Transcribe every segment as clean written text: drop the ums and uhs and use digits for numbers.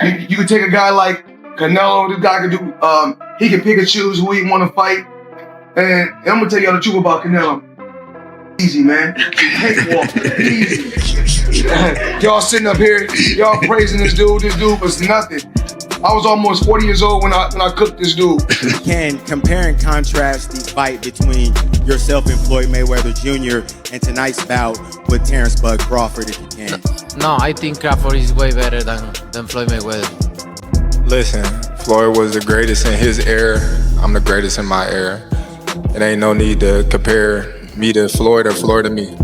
You could take a guy like Canelo. This guy can do. He can pick and choose who he want to fight. And I'm gonna tell y'all the truth about Canelo. Easy, man. Cakewalk. Easy. Y'all sitting up here, y'all praising this dude. This dude was nothing. I was almost 40 years old when I cooked this dude. Can compare and contrast the fight between yourself and Floyd Mayweather Jr. and tonight's bout with Terence Bud Crawford, if you can? No, I think Crawford is way better than Floyd Mayweather. Listen, Floyd was the greatest in his era. I'm the greatest in my era. It ain't no need to compare me to Floyd or Floyd to me.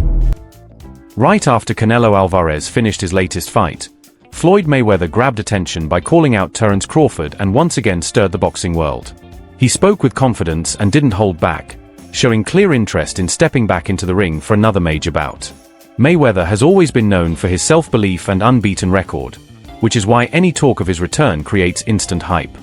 Right after Canelo Alvarez finished his latest fight, Floyd Mayweather grabbed attention by calling out Terence Crawford and once again stirred the boxing world. He spoke with confidence and didn't hold back, showing clear interest in stepping back into the ring for another major bout. Mayweather has always been known for his self-belief and unbeaten record, which is why any talk of his return creates instant hype.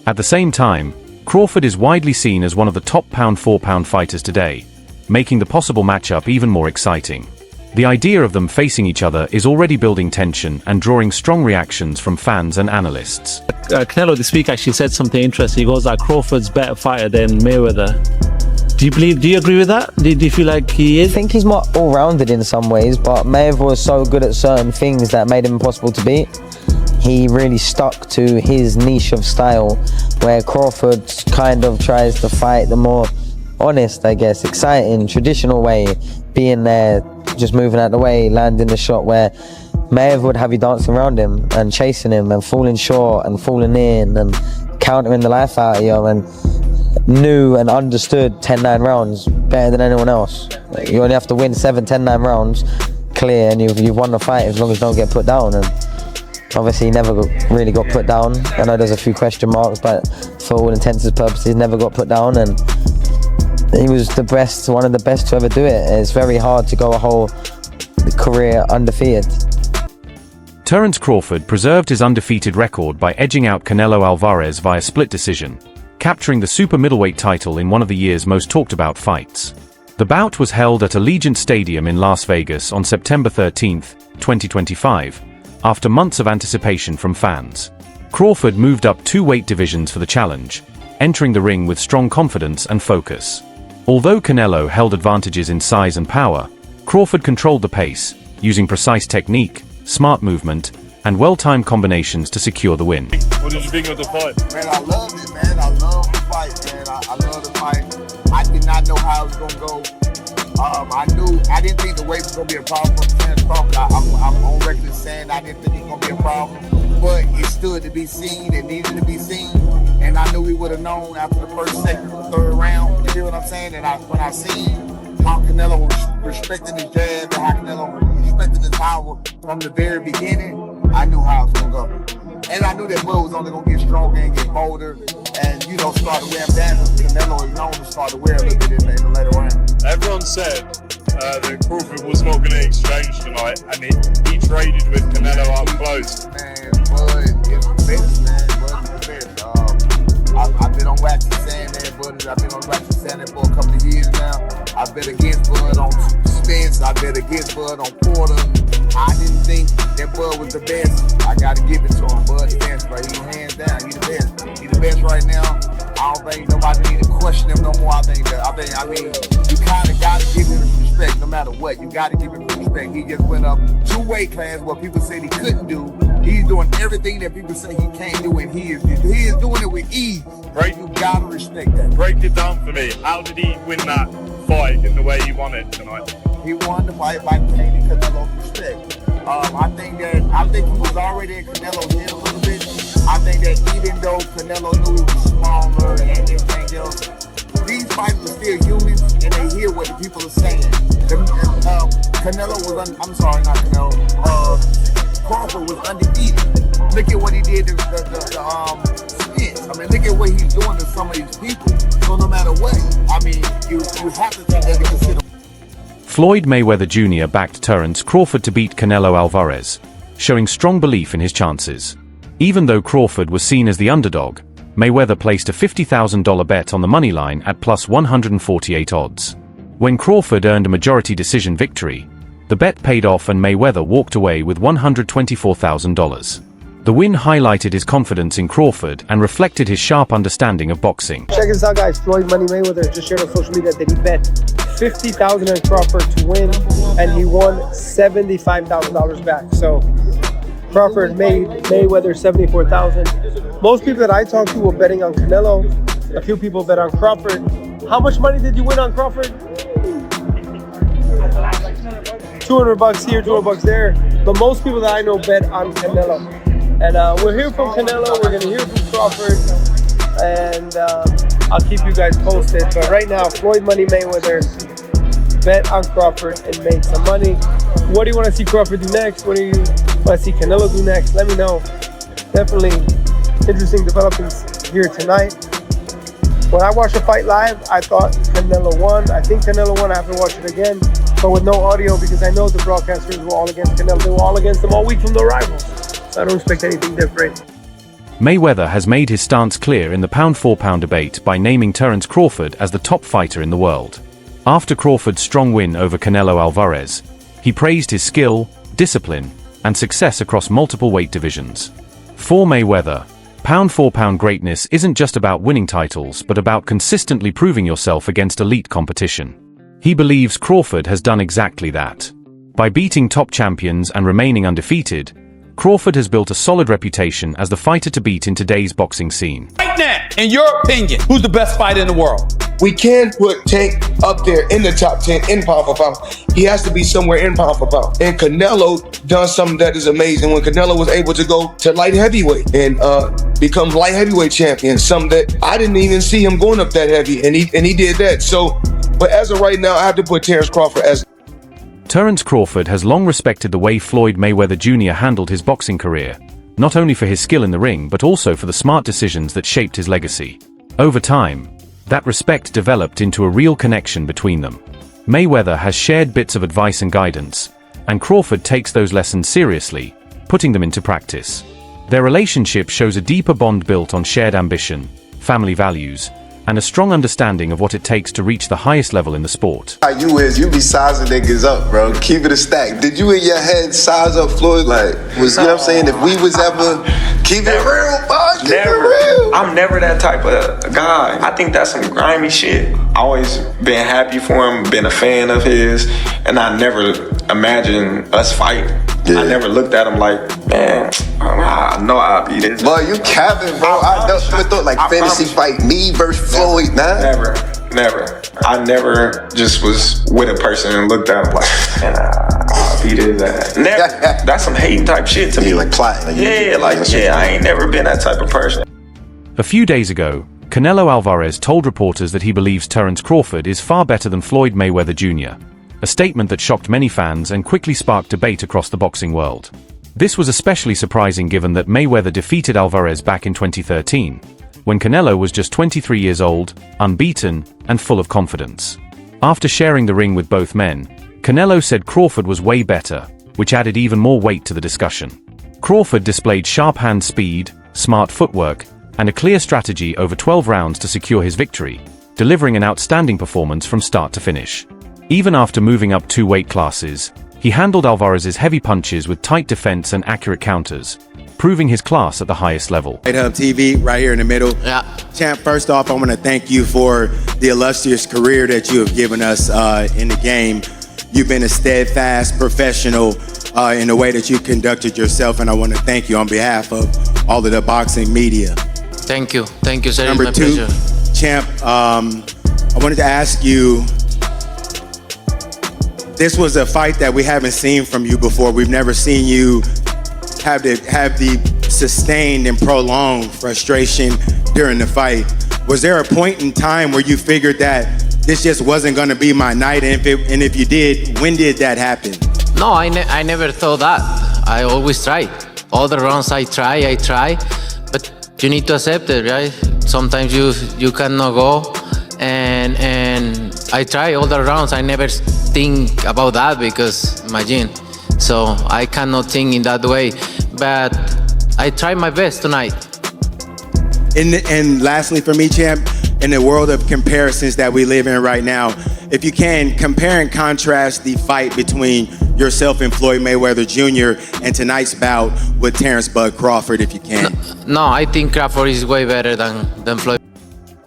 At the same time, Crawford is widely seen as one of the top pound-for-pound fighters today, making the possible matchup even more exciting. The idea of them facing each other is already building tension and drawing strong reactions from fans and analysts. Canelo this week actually said something interesting. He goes that Crawford's a better fighter than Mayweather. Do you agree with that? Do you feel like he is? I think he's more all-rounded in some ways, but Mayweather was so good at certain things that made him impossible to beat. He really stuck to his niche of style, where Crawford kind of tries to fight the more honest, I guess, exciting, traditional way, being there, just moving out the way, landing the shot, where Mayweather would have you dancing around him and chasing him and falling short and falling in and countering the life out of you, and knew and understood 10-9 rounds better than anyone else. You only have to win 7-10-9 rounds clear and you've won the fight as long as you don't get put down. And obviously he never really got put down. I know there's a few question marks, but for all intents and purposes never got put down, and he was the best, one of the best to ever do it. It's very hard to go a whole career undefeated. Terence Crawford preserved his undefeated record by edging out Canelo Alvarez via split decision, capturing the super middleweight title in one of the year's most talked about fights. The bout was held at Allegiant Stadium in Las Vegas on September 13, 2025, after months of anticipation from fans. Crawford moved up 2 weight divisions for the challenge, entering the ring with strong confidence and focus. Although Canelo held advantages in size and power, Crawford controlled the pace, using precise technique, smart movement, and well-timed combinations to secure the win. What did you think of the fight? Man, I loved it, man. I love the fight, man. I love the fight. I did not know how it was going to go. I didn't think the weight was going to be a problem for Terence Crawford. I'm on record saying I didn't think it was going to be a problem. But it stood to be seen. It needed to be seen. And I knew we would have known after the first, second, or third round. You hear what I'm saying? And when I seen how Canelo was respecting his jab and how Canelo was respecting his power from the very beginning, I knew how it was going to go. And I knew that Bud was only going to get stronger and get bolder and, start to wear him down. Canelo is known to start to wear a little bit in the later round. Everyone said that Crawford was not going to exchange tonight, and he traded with Canelo up close. Man, Bud is the best, man. Bud is the best. I've been on wax saying that, Bud. I've been on wax saying that for a couple of years now. I bet against Bud on Spence. I bet against Bud on Porter. I didn't think that Bud was the best. I got to give it to him. Bud's the best, right? He's hands down. He's the best. He's the best right now. I don't think nobody need to question him no more. I mean, you kind of got to give him respect no matter what. You got to give him respect. He just went up 2 weight classes what people said he couldn't do. He's doing everything that people say he can't do, and he is doing it with ease. Right. You got to respect that. Break it down for me. How did he win that fight in the way he won it tonight? He won the fight by gaining Canelo's respect. I think he was already in Canelo's head a little bit. I think that even though Canelo knew he was smaller and everything else, these fighters are still humans and they hear what the people are saying. Crawford was undefeated. Look at what he did to Spence. I mean, look at what he's doing to some of these people. So no matter what, I mean, you have to take that into consideration. Floyd Mayweather Jr. backed Terence Crawford to beat Canelo Alvarez, showing strong belief in his chances. Even though Crawford was seen as the underdog, Mayweather placed a $50,000 bet on the money line at plus 148 odds. When Crawford earned a majority decision victory, the bet paid off and Mayweather walked away with $124,000. The win highlighted his confidence in Crawford and reflected his sharp understanding of boxing. Check this out, guys. Floyd Money Mayweather just shared on social media that he bet $50,000 in Crawford to win, and he won $75,000 back. So Crawford made Mayweather $74,000. Most people that I talk to were betting on Canelo. A few people bet on Crawford. How much money did you win on Crawford? $200 here, $200 there. But most people that I know bet on Canelo. And we'll hear from Canelo, we're gonna hear from Crawford, and I'll keep you guys posted. But right now, Floyd Money Mayweather bet on Crawford and made some money. What do you want to see Crawford do next? What do you want to see Canelo do next? Let me know. Definitely interesting developments here tonight. When I watched the fight live, I thought Canelo won. I think Canelo won. I have to watch it again, but with no audio because I know the broadcasters were all against Canelo. They were all against him all week from the rivals. So I don't expect anything different. Mayweather has made his stance clear in the pound-for-pound debate by naming Terence Crawford as the top fighter in the world. After Crawford's strong win over Canelo Alvarez, he praised his skill, discipline, and success across multiple weight divisions. For Mayweather, pound-for-pound greatness isn't just about winning titles but about consistently proving yourself against elite competition. He believes Crawford has done exactly that. By beating top champions and remaining undefeated, Crawford has built a solid reputation as the fighter to beat in today's boxing scene. Right now, in your opinion, who's the best fighter in the world? We can put Tank up there in the top 10 in pound for pound. He has to be somewhere in pound for pound. And Canelo done something that is amazing when Canelo was able to go to light heavyweight and become light heavyweight champion. Something that I didn't even see him going up that heavy, and he did that. So, but as of right now, I have to put Terence Crawford as. Terence Crawford has long respected the way Floyd Mayweather Jr. handled his boxing career, not only for his skill in the ring but also for the smart decisions that shaped his legacy. Over time, that respect developed into a real connection between them. Mayweather has shared bits of advice and guidance, and Crawford takes those lessons seriously, putting them into practice. Their relationship shows a deeper bond built on shared ambition, family values, and a strong understanding of what it takes to reach the highest level in the sport. You be sizing niggas up, bro. Keep it a stack. Did you in your head size up Floyd? Like, you know what I'm saying? If we was ever, keep it real, bro. Keep it real. I'm never that type of guy. I think that's some grimy shit. I always been happy for him, been a fan of his, and I never imagined us fighting. Yeah. I never looked at him like, man, I know I'll be this. Boy, you capping, bro. I never thought like fantasy fight me versus Floyd, nah. Never. I never just was with a person and looked at him like, man, I'll be this. Never. That's some hating type shit to me. Like plotting. I ain't never been that type of person. A few days ago, Canelo Alvarez told reporters that he believes Terence Crawford is far better than Floyd Mayweather Jr., a statement that shocked many fans and quickly sparked debate across the boxing world. This was especially surprising given that Mayweather defeated Alvarez back in 2013, when Canelo was just 23 years old, unbeaten, and full of confidence. After sharing the ring with both men, Canelo said Crawford was way better, which added even more weight to the discussion. Crawford displayed sharp hand speed, smart footwork, and a clear strategy over 12 rounds to secure his victory, delivering an outstanding performance from start to finish. Even after moving up 2 weight classes, he handled Alvarez's heavy punches with tight defense and accurate counters, proving his class at the highest level. Right Hub TV, right here in the middle. Yeah. Champ, first off, I want to thank you for the illustrious career that you have given us in the game. You've been a steadfast professional in the way that you conducted yourself, and I want to thank you on behalf of all of the boxing media. Thank you, sir. Number it's my 2, pleasure. Champ, I wanted to ask you, this was a fight that we haven't seen from you before. We've never seen you have the sustained and prolonged frustration during the fight. Was there a point in time where you figured that this just wasn't going to be my night? And if you did, when did that happen? No, I never thought that. I always try. All the rounds I try, but you need to accept it, right? Sometimes you cannot go, and I try all the rounds. I never think about that because imagine. So I cannot think in that way, but I try my best tonight. And lastly for me, Champ, in the world of comparisons that we live in right now, if you can, compare and contrast the fight between yourself and Floyd Mayweather Jr. and tonight's bout with Terence "Bud" Crawford, if you can. No, I think Crawford is way better than Floyd.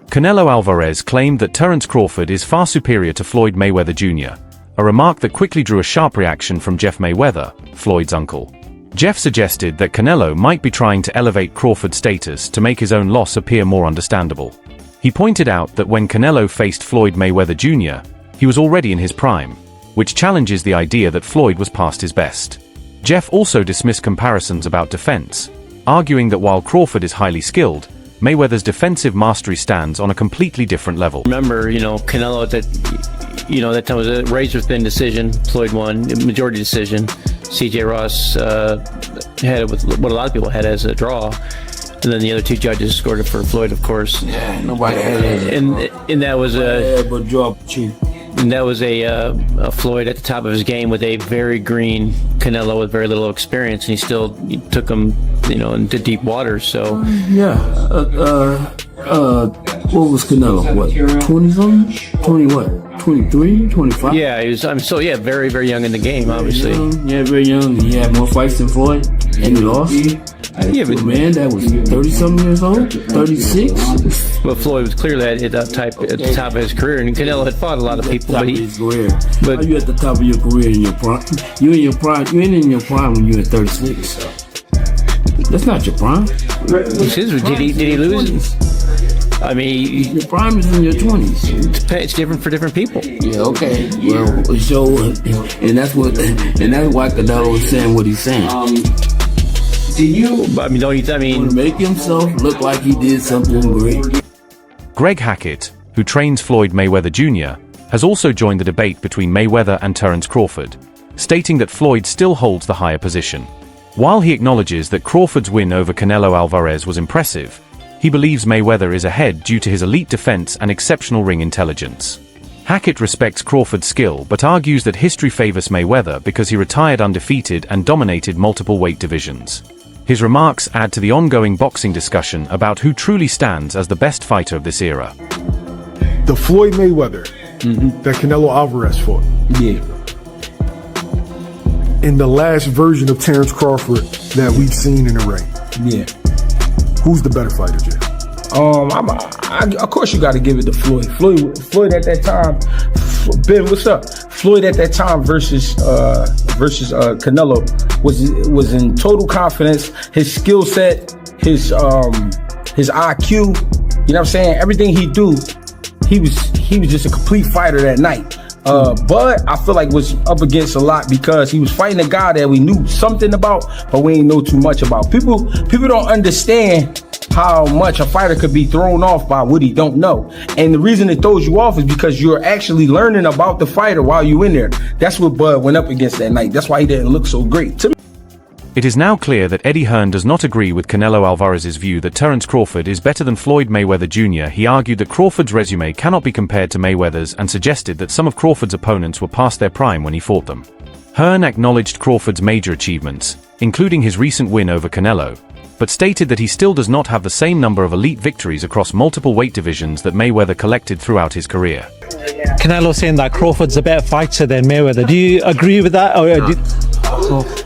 Canelo Alvarez claimed that Terence Crawford is far superior to Floyd Mayweather Jr., a remark that quickly drew a sharp reaction from Jeff Mayweather, Floyd's uncle. Jeff suggested that Canelo might be trying to elevate Crawford's status to make his own loss appear more understandable. He pointed out that when Canelo faced Floyd Mayweather Jr., he was already in his prime, which challenges the idea that Floyd was past his best. Jeff also dismissed comparisons about defense, arguing that while Crawford is highly skilled, Mayweather's defensive mastery stands on a completely different level. Remember, Canelo that time was a razor-thin decision. Floyd won, majority decision. C.J. Ross had it with what a lot of people had as a draw. And then the other two judges scored it for Floyd, of course. Yeah, nobody had it. And that was a... but drop cheap. And that was a Floyd at the top of his game with a very green Canelo with very little experience, and he still took him, into deep waters. So yeah, what was Canelo? What, 20-something? 20 what? 23, 25? Yeah, he was. Very, very young in the game, obviously. Yeah, very young. He had more fights than Floyd, and he lost. Yeah, but man, that was 30-something years old, 36. But Floyd was clearly at the top of his career, and Canelo had fought a lot of people. But are you at the top of your career in your prime? You in your prime? You ain't in your prime when you're at 36. That's not your prime. Did he lose? I mean, your prime is in your 20s. It's different for different people. Yeah, okay. Well, and that's why Canelo is saying what he's saying. To make himself look like he did something great. Greg Hackett, who trains Floyd Mayweather Jr., has also joined the debate between Mayweather and Terence Crawford, stating that Floyd still holds the higher position. While he acknowledges that Crawford's win over Canelo Alvarez was impressive, he believes Mayweather is ahead due to his elite defense and exceptional ring intelligence. Hackett respects Crawford's skill but argues that history favors Mayweather because he retired undefeated and dominated multiple weight divisions. His remarks add to the ongoing boxing discussion about who truly stands as the best fighter of this era. The Floyd Mayweather that Canelo Alvarez fought. Yeah. In the last version of Terence Crawford that we've seen in the ring. Yeah. Who's the better fighter, Jay? Of course you got to give it to Floyd. Floyd at that time. Ben, what's up? Floyd at that time versus Canelo was in total confidence. His skill set, his IQ. You know what I'm saying? Everything he do, he was just a complete fighter that night. Bud, I feel like was up against a lot because he was fighting a guy that we knew something about, but we ain't know too much about. People don't understand how much a fighter could be thrown off by what he don't know. And the reason it throws you off is because you're actually learning about the fighter while you're in there. That's what Bud went up against that night. That's why he didn't look so great. To me, it is now clear that Eddie Hearn does not agree with Canelo Alvarez's view that Terence Crawford is better than Floyd Mayweather Jr. He argued that Crawford's resume cannot be compared to Mayweather's and suggested that some of Crawford's opponents were past their prime when he fought them. Hearn acknowledged Crawford's major achievements, including his recent win over Canelo, but stated that he still does not have the same number of elite victories across multiple weight divisions that Mayweather collected throughout his career. Canelo saying that Crawford's a better fighter than Mayweather. Do you agree with that?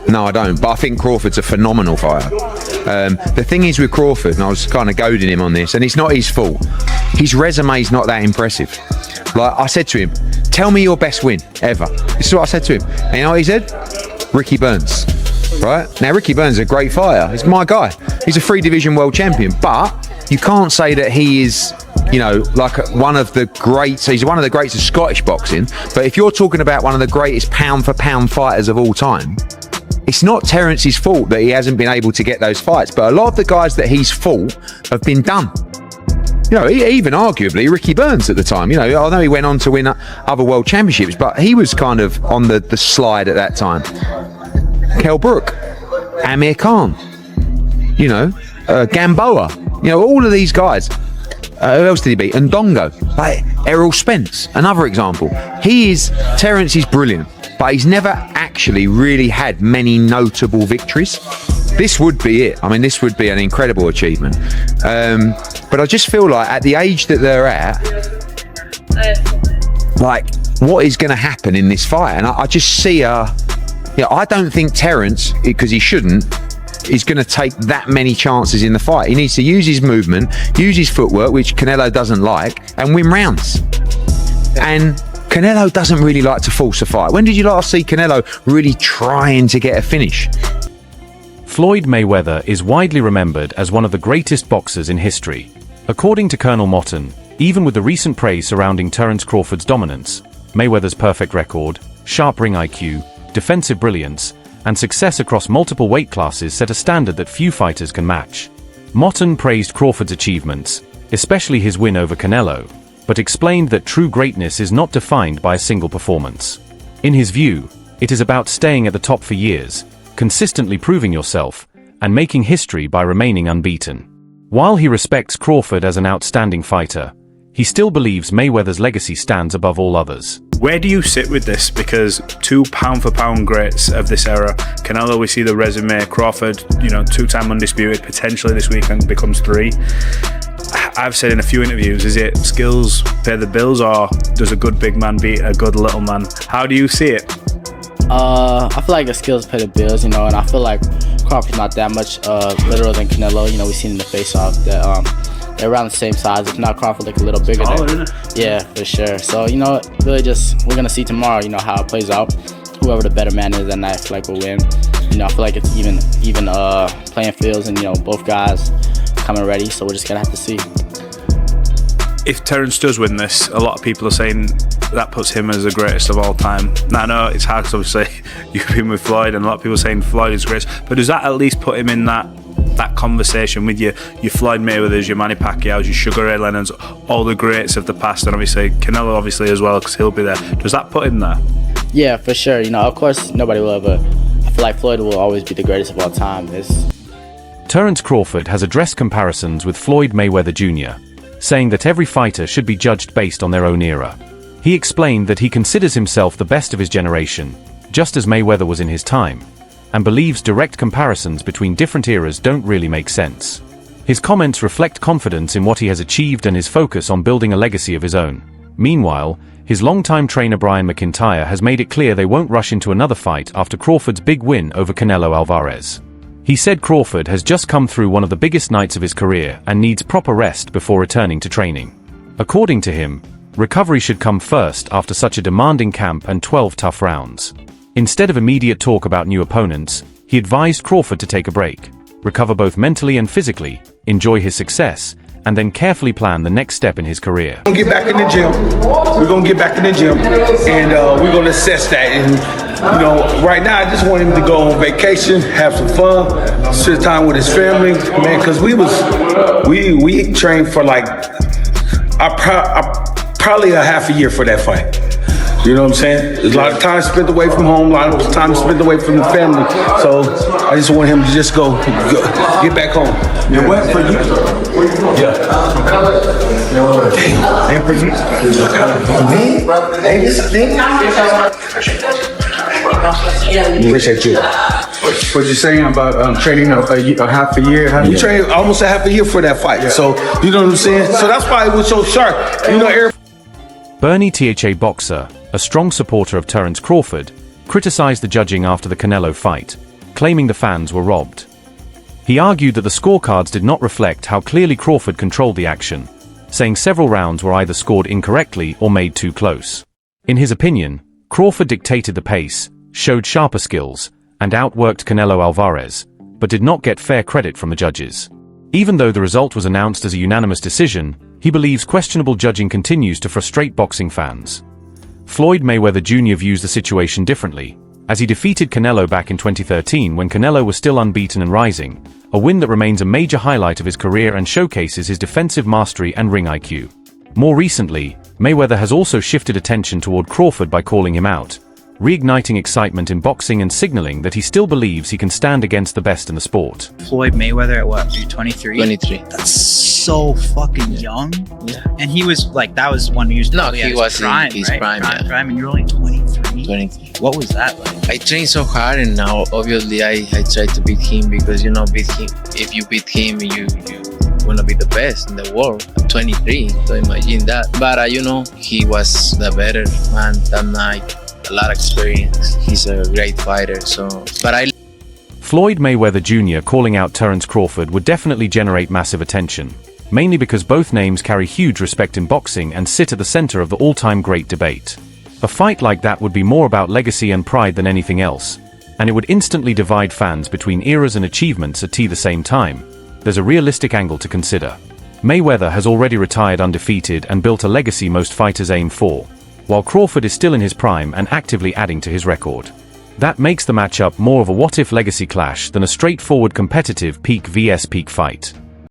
No, I don't, but I think Crawford's a phenomenal fighter. The thing is with Crawford, and I was kind of goading him on this, and it's not his fault, his resume's not that impressive. Like I said to him, tell me your best win ever. This is what I said to him. And you know what he said? Ricky Burns. Right? Now Ricky Burns is a great fighter. He's my guy. He's a 3-division world champion, but you can't say that he is, like one of the greats. He's one of the greats of Scottish boxing. But if you're talking about one of the greatest pound-for-pound fighters of all time, it's not Terence's fault that he hasn't been able to get those fights. But a lot of the guys that he's fought have been done. Even arguably Ricky Burns at the time. I know he went on to win other world championships, but he was kind of on the slide at that time. Kell Brook, Amir Khan, Gamboa, all of these guys. Who else did he beat? Ndongo, like Errol Spence, another example. Terence is brilliant, but he's never actually really had many notable victories. This would be it. I mean, this would be an incredible achievement. But I just feel like at the age that they're at, like, what is going to happen in this fight? And I just see Yeah, I don't think Terence, because he shouldn't, is going to take that many chances in the fight. He needs to use his movement, use his footwork, which Canelo doesn't like, and win rounds. And Canelo doesn't really like to force a fight. When did you last see Canelo really trying to get a finish? Floyd Mayweather is widely remembered as one of the greatest boxers in history. According to Colonel Motton, even with the recent praise surrounding Terence Crawford's dominance, Mayweather's perfect record, sharp ring IQ, defensive brilliance, and success across multiple weight classes set a standard that few fighters can match. Motton praised Crawford's achievements, especially his win over Canelo, but explained that true greatness is not defined by a single performance. In his view, it is about staying at the top for years, consistently proving yourself, and making history by remaining unbeaten. While he respects Crawford as an outstanding fighter, he still believes Mayweather's legacy stands above all others. Where do you sit with this? Because two pound-for-pound greats of this era, Canelo, we see the resume, Crawford, two-time undisputed, potentially this weekend becomes 3. I've said in a few interviews, is it skills pay the bills, or does a good big man beat a good little man? How do you see it? I feel like the skills pay the bills, and I feel like Crawford's not that much littler than Canelo. We've seen in the face-off that they're around the same size, if not Crawford like a little bigger. Yeah, for sure. So, really just, we're going to see tomorrow, how it plays out. Whoever the better man is that night, I feel like will win. I feel like it's even playing fields, and, both guys coming ready, so we're just going to have to see. If Terence does win this, a lot of people are saying that puts him as the greatest of all time. Now, I know it's hard because obviously you've been with Floyd, and a lot of people are saying Floyd is great, but does that at least put him in that conversation with your Floyd Mayweathers, your Manny Pacquiao's, your Sugar Ray Leonard's, all the greats of the past, and obviously Canelo obviously as well, because he'll be there. Does that put him there? Yeah, for sure. Of course, nobody will ever. I feel like Floyd will always be the greatest of all time. Terence Crawford has addressed comparisons with Floyd Mayweather Jr., saying that every fighter should be judged based on their own era. He explained that he considers himself the best of his generation, just as Mayweather was in his time, and believes direct comparisons between different eras don't really make sense. His comments reflect confidence in what he has achieved and his focus on building a legacy of his own. Meanwhile, his longtime trainer Brian McIntyre has made it clear they won't rush into another fight after Crawford's big win over Canelo Alvarez. He said Crawford has just come through one of the biggest nights of his career and needs proper rest before returning to training. According to him, recovery should come first after such a demanding camp and 12 tough rounds. Instead of immediate talk about new opponents, he advised Crawford to take a break, recover both mentally and physically, enjoy his success, and then carefully plan the next step in his career. We're gonna get back in the gym. We're gonna get back in the gym, and we're gonna assess that. And right now, I just want him to go on vacation, have some fun, spend time with his family, man. Because we trained for like probably a half a year for that fight. You know what I'm saying? There's a lot of time spent away from home, a lot of time spent away from the family. So I just want him to just go get back home. Yeah, what for you? Yeah. And for you? Me? Hey, this thing? Appreciate you. What you saying about training a half a year? We trained almost a half a year for that fight. Yeah. So you know what I'm saying? So that's why it was so sharp. Bernie THA Boxer, a strong supporter of Terence Crawford, criticized the judging after the Canelo fight, claiming the fans were robbed. He argued that the scorecards did not reflect how clearly Crawford controlled the action, saying several rounds were either scored incorrectly or made too close. In his opinion, Crawford dictated the pace, showed sharper skills, and outworked Canelo Alvarez, but did not get fair credit from the judges. Even though the result was announced as a unanimous decision, he believes questionable judging continues to frustrate boxing fans. Floyd Mayweather Jr. views the situation differently, as he defeated Canelo back in 2013 when Canelo was still unbeaten and rising, a win that remains a major highlight of his career and showcases his defensive mastery and ring IQ. More recently, Mayweather has also shifted attention toward Crawford by calling him out, reigniting excitement in boxing and signaling that he still believes he can stand against the best in the sport. Floyd Mayweather at what, 23? 23. That's so fucking young. Yeah. And he was like, that was when he was No, he was prime, in his right? prime, yeah. Prime, and you're only 23? 23. What was that like? I trained so hard, and now obviously I try to beat him, because beat him. If you beat him, you want to be the best in the world at 23, so imagine that. But he was the better man that night. a lot of experience. He's a great fighter. Floyd Mayweather Jr. calling out Terence Crawford would definitely generate massive attention, mainly because both names carry huge respect in boxing and sit at the center of the all-time great debate. A fight like that would be more about legacy and pride than anything else, and it would instantly divide fans between eras and achievements at the same time. There's a realistic angle to consider. Mayweather has already retired undefeated and built a legacy most fighters aim for, while Crawford is still in his prime and actively adding to his record. That makes the matchup more of a what-if legacy clash than a straightforward competitive peak vs peak fight.